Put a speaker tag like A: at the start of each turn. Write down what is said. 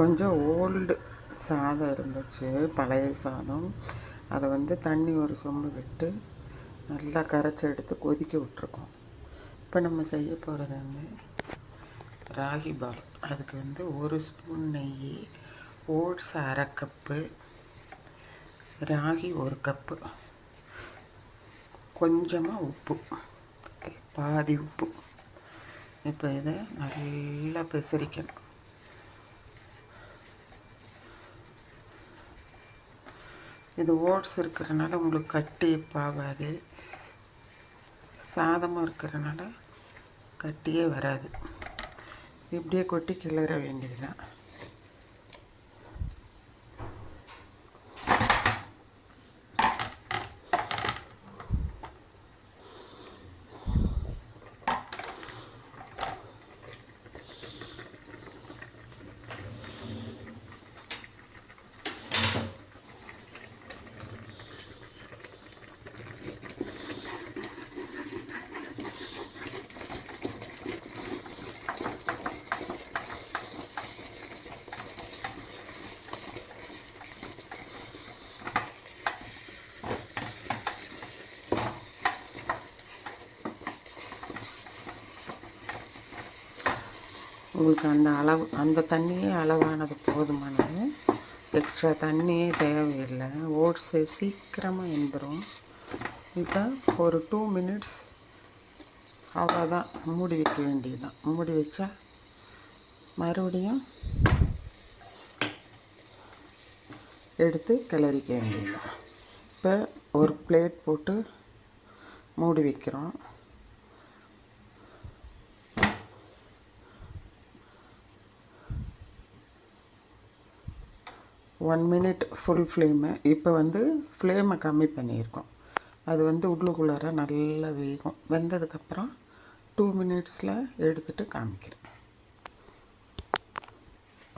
A: கொஞ்சம் ஓல்டு சாதம் இருந்துச்சு, பழைய சாதம். அதை வந்து தண்ணி ஒரு சொம்பு விட்டு நல்லா கரைச்சி எடுத்து கொதிக்க விட்ருக்கோம். இப்போ நம்ம செய்ய போகிறது வந்து ராகி பால். அதுக்கு வந்து 1 ஸ்பூன் நெய், ஓட்ஸ் 1/2 கப்பு, ராகி 1 கப்பு, கொஞ்சமாக உப்பு, பாதி உப்பு. இப்போ இதை நல்லா பிசறிக்கணும். இது ஓட்ஸ் இருக்கிறனால உங்களுக்கு கட்டி பாகாது, சாதமும் இருக்கிறனால கட்டியே வராது. இப்படியே கொட்டி கிளற வேண்டியதுதான். உங்களுக்கு அந்த தண்ணியே அளவானது போதுமானது. எக்ஸ்ட்ரா தண்ணியே தேவையில்லை. ஓட்ஸு சீக்கிரமாக வெந்துடும். இப்போ ஒரு 2 மினிட்ஸ் அவ்வளோதான், மூடி வைக்க வேண்டியதுதான். மூடி வச்சா மறுபடியும் எடுத்து கிளறிக்க வேண்டியதுதான். இப்போ ஒரு பிளேட் போட்டு மூடி வைக்கிறோம். One minute full flame. இப்போ வந்து ஃப்ளேமை கம்மி பண்ணியிருக்கோம். அது வந்து உள்ளுக்குள்ளார நல்லா வேகும். வெந்ததுக்கப்புறம் 2 மினிட்ஸில் எடுத்துகிட்டு காமிக்கிறேன்.